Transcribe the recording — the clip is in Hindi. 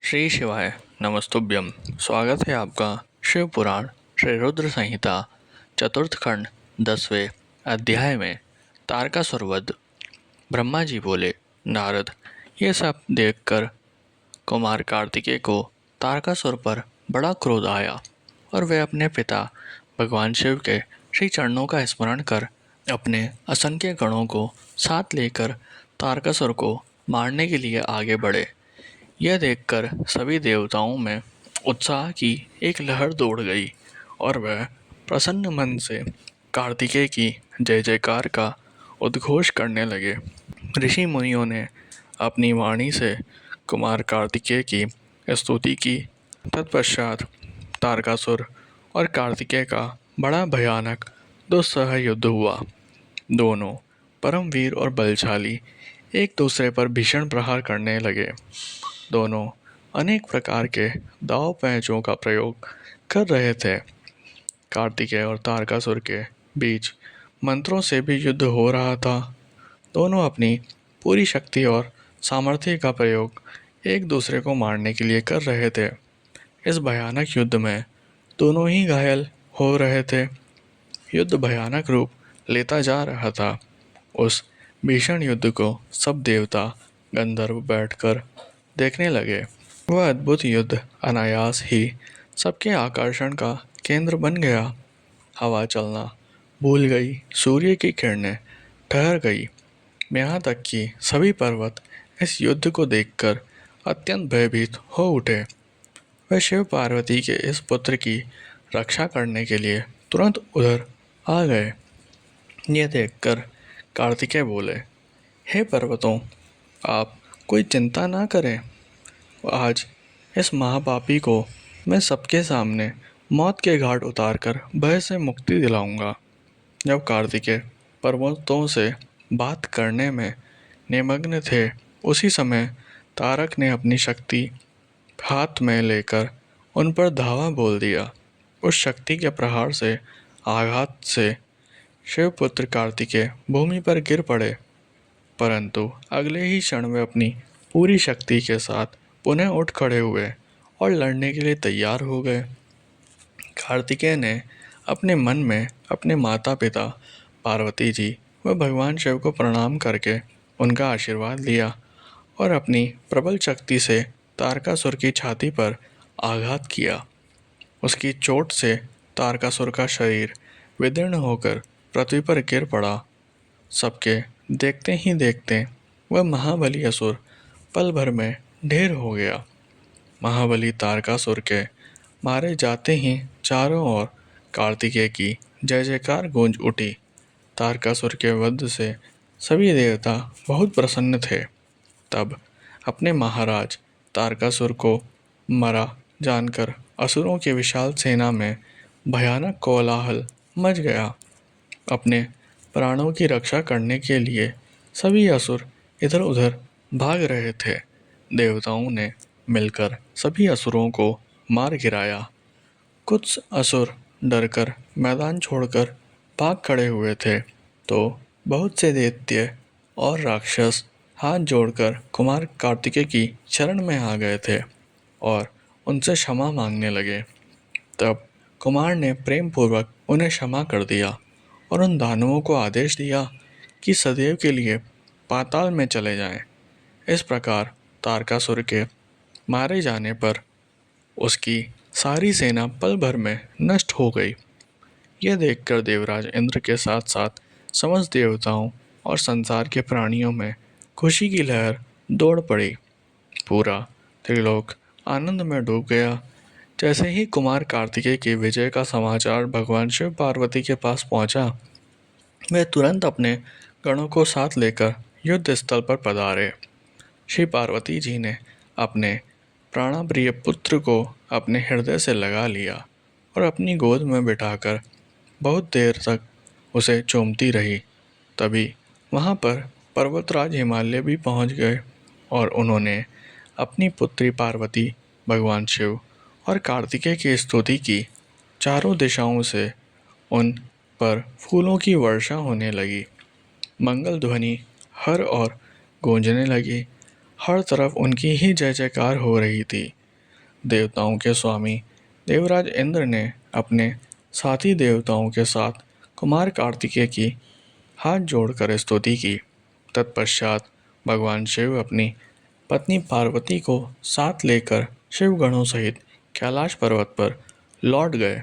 श्री शिवाय नमस्तुभ्यम। स्वागत है आपका शिव पुराण श्री रुद्र संहिता चतुर्थ खंड 10वें अध्याय में तारकासुर वध। ब्रह्मा जी बोले, नारद, ये सब देखकर कुमार कार्तिकेय को तारकासुर पर बड़ा क्रोध आया और वे अपने पिता भगवान शिव के श्री चरणों का स्मरण कर अपने असंख्य गणों को साथ लेकर तारकासुर को मारने के लिए आगे बढ़े। यह देखकर सभी देवताओं में उत्साह की एक लहर दौड़ गई और वह प्रसन्न मन से कार्तिकेय की जय जयकार का उद्घोष करने लगे। ऋषि मुनियों ने अपनी वाणी से कुमार कार्तिकेय की स्तुति की। तत्पश्चात तारकासुर और कार्तिकेय का बड़ा भयानक दुस्सह युद्ध हुआ। दोनों परमवीर और बलशाली एक दूसरे पर भीषण प्रहार करने लगे। दोनों अनेक प्रकार के दांव पैंचों का प्रयोग कर रहे थे। कार्तिकेय और तारकासुर के बीच मंत्रों से भी युद्ध हो रहा था। दोनों अपनी पूरी शक्ति और सामर्थ्य का प्रयोग एक दूसरे को मारने के लिए कर रहे थे। इस भयानक युद्ध में दोनों ही घायल हो रहे थे। युद्ध भयानक रूप लेता जा रहा था। उस भीषण युद्ध को सब देवता गंधर्व बैठकर देखने लगे। वह अद्भुत युद्ध अनायास ही सबके आकर्षण का केंद्र बन गया। हवा चलना भूल गई, सूर्य की किरणें ठहर गई, यहाँ तक कि सभी पर्वत इस युद्ध को देखकर अत्यंत भयभीत हो उठे। वे शिव पार्वती के इस पुत्र की रक्षा करने के लिए तुरंत उधर आ गए। ये देखकर कार्तिकेय बोले, हे पर्वतों, आप कोई चिंता ना करें। आज इस महापापी को मैं सबके सामने मौत के घाट उतारकर भय से मुक्ति दिलाऊंगा। जब कार्तिकेय पर्वतों से बात करने में निमग्न थे, उसी समय तारक ने अपनी शक्ति हाथ में लेकर उन पर धावा बोल दिया। उस शक्ति के प्रहार से आघात से शिवपुत्र कार्तिकेय भूमि पर गिर पड़े, परंतु अगले ही क्षण वे अपनी पूरी शक्ति के साथ पुनः उठ खड़े हुए और लड़ने के लिए तैयार हो गए। कार्तिकेय ने अपने मन में अपने माता पिता पार्वती जी व भगवान शिव को प्रणाम करके उनका आशीर्वाद लिया और अपनी प्रबल शक्ति से तारकासुर की छाती पर आघात किया। उसकी चोट से तारकासुर का शरीर विदीर्ण होकर पृथ्वी पर गिर पड़ा। सबके देखते ही देखते वह महाबली असुर पल भर में ढेर हो गया। महाबली तारकासुर के मारे जाते ही चारों ओर कार्तिकेय की जय जयकार गूंज उठी। तारकासुर के वध से सभी देवता बहुत प्रसन्न थे। तब अपने महाराज तारकासुर को मरा जानकर असुरों की विशाल सेना में भयानक कोलाहल मच गया। अपने प्राणों की रक्षा करने के लिए सभी असुर इधर उधर भाग रहे थे। देवताओं ने मिलकर सभी असुरों को मार गिराया। कुछ असुर डरकर मैदान छोड़कर भाग खड़े हुए थे, तो बहुत से दैत्य और राक्षस हाथ जोड़कर कुमार कार्तिकेय की शरण में आ गए थे और उनसे क्षमा मांगने लगे। तब कुमार ने प्रेम पूर्वक उन्हें क्षमा कर दिया और उन दानवों को आदेश दिया कि सदैव के लिए पाताल में चले जाएं। इस प्रकार तारकासुर के मारे जाने पर उसकी सारी सेना पल भर में नष्ट हो गई। यह देखकर देवराज इंद्र के साथ साथ समस्त देवताओं और संसार के प्राणियों में खुशी की लहर दौड़ पड़ी। पूरा त्रिलोक आनंद में डूब गया। जैसे ही कुमार कार्तिकेय की विजय का समाचार भगवान शिव पार्वती के पास पहुंचा, वे तुरंत अपने गणों को साथ लेकर युद्ध स्थल पर पधारे। श्री पार्वती जी ने अपने प्राणप्रिय पुत्र को अपने हृदय से लगा लिया और अपनी गोद में बिठाकर बहुत देर तक उसे चूमती रही। तभी वहाँ पर पर्वतराज हिमालय भी पहुँच गए और उन्होंने अपनी पुत्री पार्वती, भगवान शिव और कार्तिकेय की स्तुति की। चारों दिशाओं से उन पर फूलों की वर्षा होने लगी। मंगल ध्वनि हर ओर गूंजने लगी। हर तरफ उनकी ही जय जयकार हो रही थी। देवताओं के स्वामी देवराज इंद्र ने अपने साथी देवताओं के साथ कुमार कार्तिकेय की हाथ जोड़कर स्तुति की। तत्पश्चात भगवान शिव अपनी पत्नी पार्वती को साथ लेकर शिवगणों सहित कैलाश पर्वत पर लौट गए।